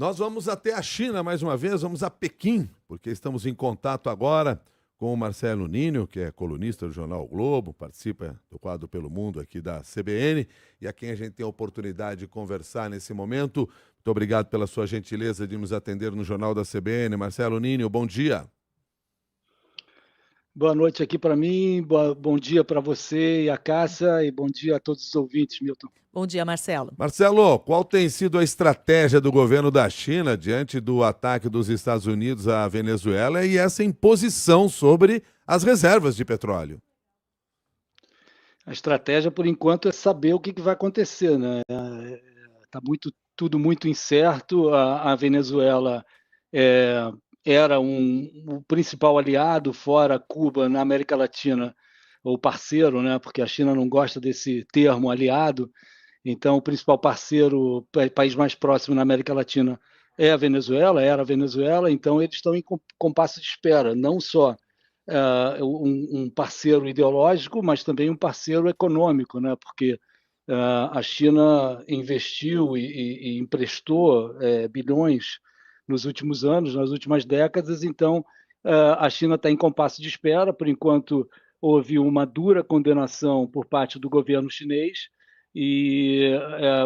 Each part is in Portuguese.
Nós vamos até a China mais uma vez, vamos a Pequim, porque estamos em contato agora com o Marcelo Ninho, que é colunista do jornal o Globo, participa do quadro Pelo Mundo aqui da CBN, e a quem a gente tem a oportunidade de conversar nesse momento. Muito obrigado pela sua gentileza de nos atender no Jornal da CBN. Marcelo Ninho, bom dia. Boa noite aqui para mim, bom dia para você e a Cássia, e bom dia a todos os ouvintes, Milton. Bom dia, Marcelo. Marcelo, qual tem sido a estratégia do governo da China diante do ataque dos Estados Unidos à Venezuela e essa imposição sobre as reservas de petróleo? A estratégia, por enquanto, é saber o que vai acontecer, né? Está tudo muito incerto. A Venezuela era o principal aliado, fora Cuba, na América Latina, ou parceiro, né? Porque a China não gosta desse termo aliado. Então, o principal parceiro, país mais próximo na América Latina, é a Venezuela, era a Venezuela. Então, eles estão em compasso de espera, não só um parceiro ideológico, mas também um parceiro econômico, né? Porque a China investiu e emprestou bilhões nos últimos anos, nas últimas décadas. Então, a China está em compasso de espera. Por enquanto, houve uma dura condenação por parte do governo chinês e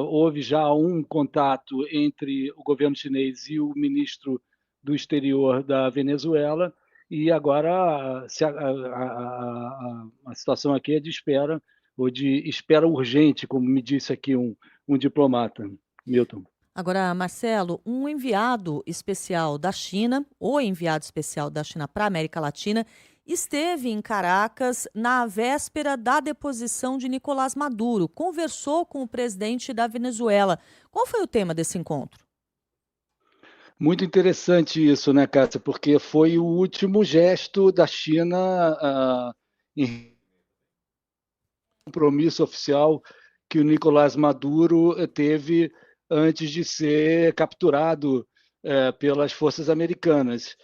houve já um contato entre o governo chinês e o ministro do exterior da Venezuela, e agora a situação aqui é de espera, ou de espera urgente, como me disse aqui um diplomata, Milton. Agora, Marcelo, um enviado especial da China, o enviado especial da China para a América Latina, esteve em Caracas na véspera da deposição de Nicolás Maduro, conversou com o presidente da Venezuela. Qual foi o tema desse encontro? Muito interessante isso, né, Cássia? Porque foi o último gesto da China em compromisso oficial que o Nicolás Maduro teve antes de ser capturado pelas forças americanas.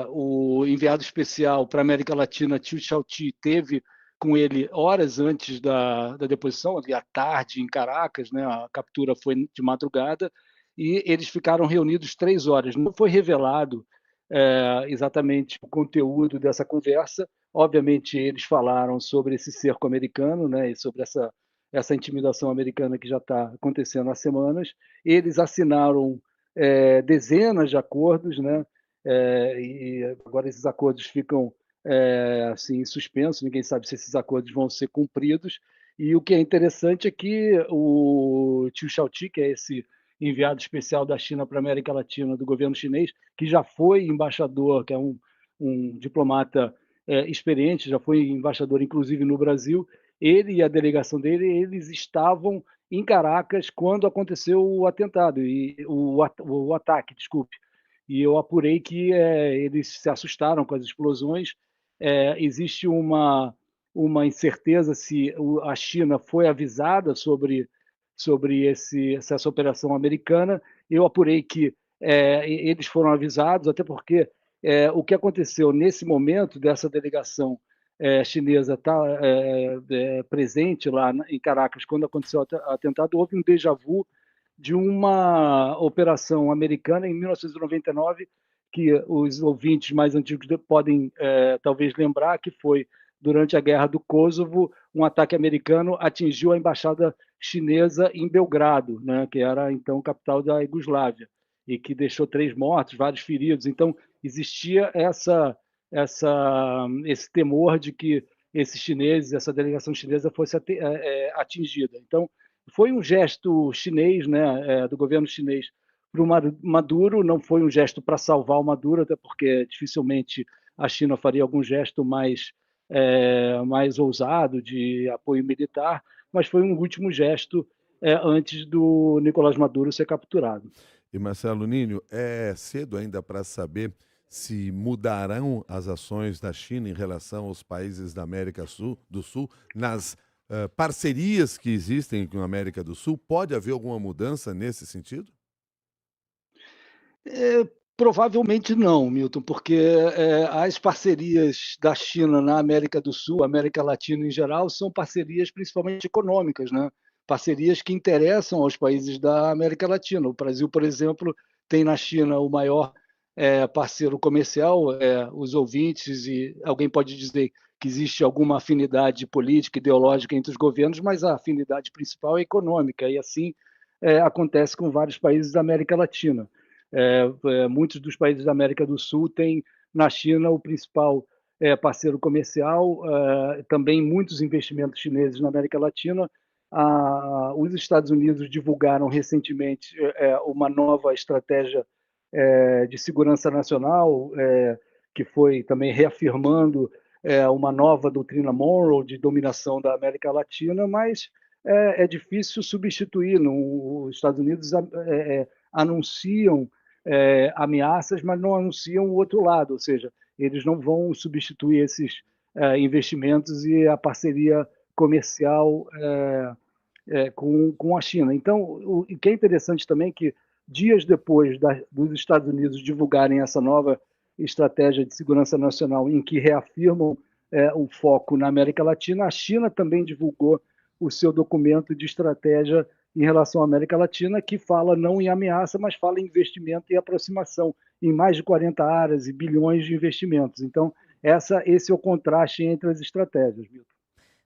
O enviado especial para a América Latina, Liu Shaoqi, teve com ele horas antes da deposição, ali à tarde, em Caracas, né? A captura foi de madrugada, e eles ficaram reunidos 3 horas. Não foi revelado exatamente o conteúdo dessa conversa. Obviamente, eles falaram sobre esse cerco americano, né, e sobre essa intimidação americana que já está acontecendo há semanas. Eles assinaram dezenas de acordos, né, e agora esses acordos ficam assim, suspensos, ninguém sabe se esses acordos vão ser cumpridos. E o que é interessante é que o Liu Shaoqi, que é esse enviado especial da China para a América Latina do governo chinês, que já foi embaixador, que é um diplomata experiente, já foi embaixador inclusive no Brasil, ele e a delegação dele, eles estavam em Caracas quando aconteceu o atentado, o ataque, desculpe. E eu apurei que eles se assustaram com as explosões. Existe uma incerteza se a China foi avisada sobre essa operação americana. Eu apurei que eles foram avisados, até porque o que aconteceu nesse momento dessa delegação chinesa estar presente lá em Caracas quando aconteceu o atentado, houve um déjà vu de uma operação americana em 1999, que os ouvintes mais antigos podem talvez lembrar, que foi durante a Guerra do Kosovo. Um ataque americano atingiu a embaixada chinesa em Belgrado, né, que era então capital da Iugoslávia, e que deixou 3 mortos, vários feridos. Então, existia esse temor de que esses chineses, essa delegação chinesa fosse atingida. Então, foi um gesto chinês, né, do governo chinês para o Maduro. Não foi um gesto para salvar o Maduro, até porque dificilmente a China faria algum gesto mais ousado de apoio militar, mas foi um último gesto antes do Nicolás Maduro ser capturado. E Marcelo Ninho, é cedo ainda para saber se mudarão as ações da China em relação aos países da América do Sul nas parcerias que existem com a América do Sul. Pode haver alguma mudança nesse sentido? Provavelmente não, Milton, porque as parcerias da China na América do Sul, América Latina em geral, são parcerias principalmente econômicas, né? Parcerias que interessam aos países da América Latina. O Brasil, por exemplo, tem na China o maior parceiro comercial. Os ouvintes e alguém pode dizer que existe alguma afinidade política, ideológica entre os governos, mas a afinidade principal é econômica, e assim acontece com vários países da América Latina. Muitos dos países da América do Sul têm na China o principal parceiro comercial, também muitos investimentos chineses na América Latina. Os Estados Unidos divulgaram recentemente uma nova estratégia de segurança nacional, que foi também reafirmando uma nova doutrina Monroe de dominação da América Latina, mas é difícil substituir. Os Estados Unidos anunciam ameaças, mas não anunciam o outro lado, ou seja, eles não vão substituir esses investimentos e a parceria comercial com a China. Então, o que é interessante também é que dias depois dos Estados Unidos divulgarem essa nova estratégia de segurança nacional, em que reafirmam o foco na América Latina, a China também divulgou o seu documento de estratégia em relação à América Latina, que fala não em ameaça, mas fala em investimento e aproximação em mais de 40 áreas e bilhões de investimentos. Então, esse é o contraste entre as estratégias, Milton.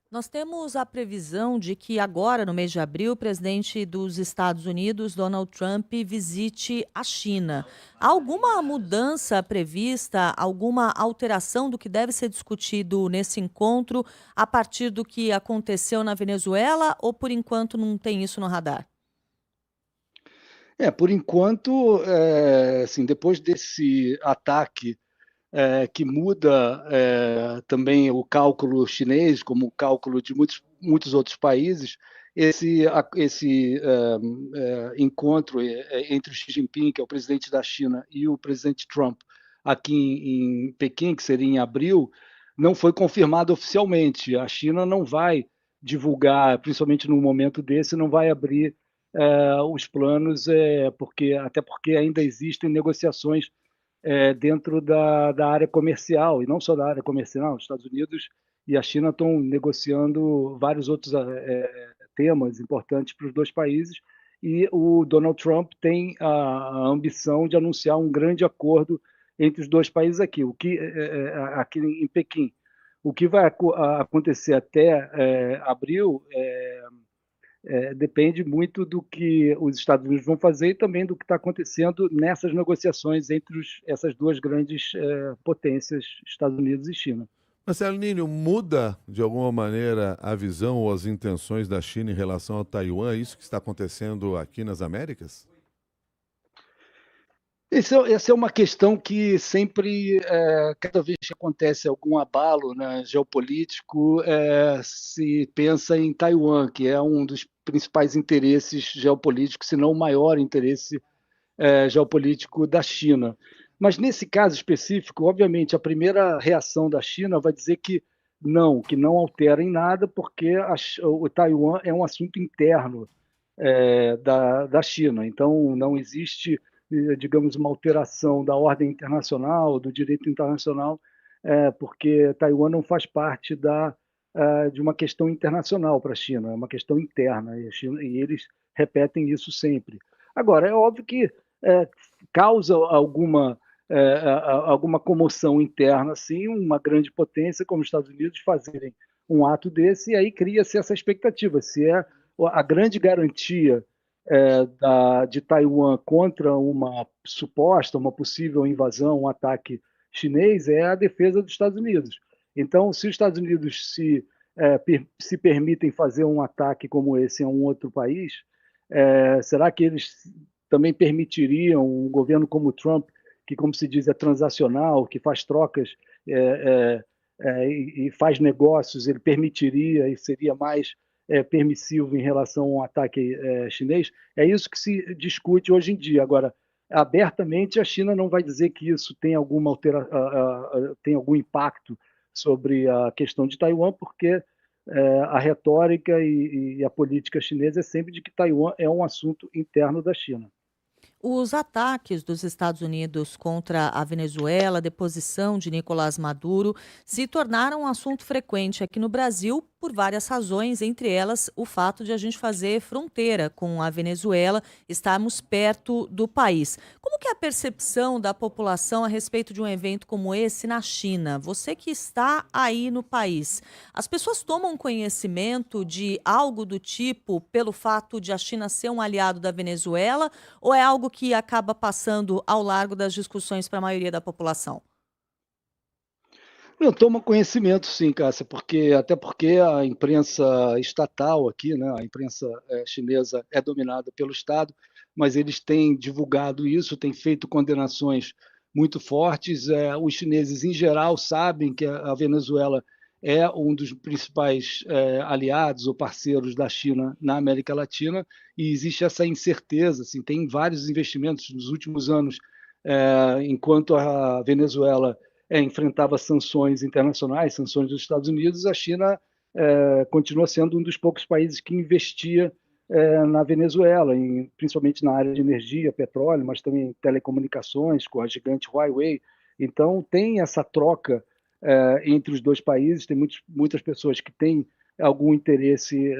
Nós temos a previsão de que agora, no mês de abril, o presidente dos Estados Unidos, Donald Trump, visite a China. Há alguma mudança prevista, alguma alteração do que deve ser discutido nesse encontro a partir do que aconteceu na Venezuela, ou por enquanto não tem isso no radar? Por enquanto, assim, depois desse ataque que muda também o cálculo chinês, como o cálculo de muitos outros países, esse encontro entre o Xi Jinping, que é o presidente da China, e o presidente Trump aqui em Pequim, que seria em abril, não foi confirmado oficialmente. A China não vai divulgar, principalmente num momento desse, não vai abrir os planos, até porque ainda existem negociações dentro da área comercial, e não só da área comercial. Os Estados Unidos e a China estão negociando vários outros temas importantes para os dois países, e o Donald Trump tem a ambição de anunciar um grande acordo entre os dois países aqui em Pequim. O que vai acontecer até abril depende muito do que os Estados Unidos vão fazer e também do que está acontecendo nessas negociações entre essas duas grandes potências, Estados Unidos e China. Marcelo Ninho, muda de alguma maneira a visão ou as intenções da China em relação a Taiwan, isso que está acontecendo aqui nas Américas? Essa é uma questão que sempre, cada vez que acontece algum abalo, né, geopolítico, se pensa em Taiwan, que é um dos principais interesses geopolíticos, se não o maior interesse geopolítico da China. Mas nesse caso específico, obviamente, a primeira reação da China vai dizer que não altera em nada, porque o Taiwan é um assunto interno da China. Então, não existe, digamos, uma alteração da ordem internacional, do direito internacional, porque Taiwan não faz parte de uma questão internacional para a China, é uma questão interna, e eles repetem isso sempre. Agora, é óbvio que causa alguma comoção interna, assim, uma grande potência como os Estados Unidos fazerem um ato desse, e aí cria-se essa expectativa, se é a grande garantia de Taiwan contra uma possível invasão, um ataque chinês, é a defesa dos Estados Unidos. Então, se os Estados Unidos se permitem fazer um ataque como esse em um outro país, será que eles também permitiriam um governo como o Trump, que, como se diz, é transacional, que faz trocas e faz negócios, ele permitiria e seria mais permissivo em relação a um ataque chinês? É isso que se discute hoje em dia. Agora, abertamente, a China não vai dizer que isso tem algum impacto sobre a questão de Taiwan, porque a retórica e a política chinesa é sempre de que Taiwan é um assunto interno da China. Os ataques dos Estados Unidos contra a Venezuela, a deposição de Nicolás Maduro, se tornaram um assunto frequente aqui no Brasil, por várias razões, entre elas o fato de a gente fazer fronteira com a Venezuela, estarmos perto do país. Como que é a percepção da população a respeito de um evento como esse na China? Você que está aí no país, as pessoas tomam conhecimento de algo do tipo pelo fato de a China ser um aliado da Venezuela, ou é algo que acaba passando ao largo das discussões para a maioria da população? Eu tomo conhecimento sim, Cássia, até porque a imprensa estatal aqui, né, a imprensa chinesa é dominada pelo Estado, mas eles têm divulgado isso, têm feito condenações muito fortes. Os chineses, em geral, sabem que a Venezuela é um dos principais aliados ou parceiros da China na América Latina, e existe essa incerteza. Assim, tem vários investimentos nos últimos anos, enquanto a Venezuela enfrentava sanções internacionais, sanções dos Estados Unidos, a China continua sendo um dos poucos países que investia na Venezuela, principalmente na área de energia, petróleo, mas também telecomunicações, com a gigante Huawei. Então, tem essa troca entre os dois países, tem muitas pessoas que têm algum interesse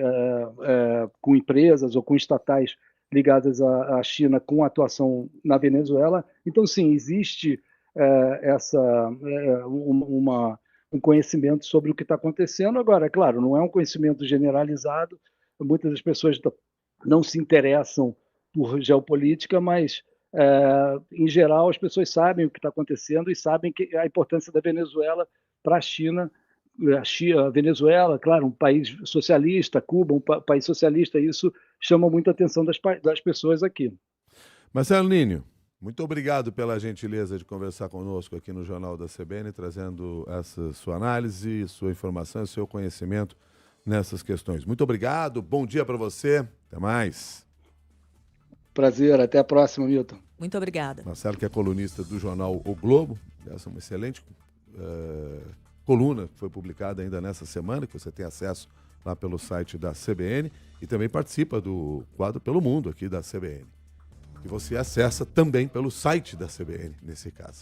com empresas ou com estatais ligadas à China com atuação na Venezuela. Então, sim, existe um conhecimento sobre o que está acontecendo. Agora, é claro, não é um conhecimento generalizado, muitas das pessoas não se interessam por geopolítica, mas, em geral, as pessoas sabem o que está acontecendo e sabem que a importância da Venezuela para a China. A Venezuela, claro, um país socialista, Cuba, um país socialista, isso chama muito a atenção das pessoas aqui. Marcelo Ninho, muito obrigado pela gentileza de conversar conosco aqui no Jornal da CBN, trazendo essa sua análise, sua informação, seu conhecimento nessas questões. Muito obrigado, bom dia para você, até mais. Prazer, até a próxima, Milton. Muito obrigada. Marcelo, que é colunista do jornal O Globo, essa é uma excelente coluna que foi publicada ainda nessa semana, que você tem acesso lá pelo site da CBN, e também participa do quadro Pelo Mundo aqui da CBN, que você acessa também pelo site da CBN, nesse caso.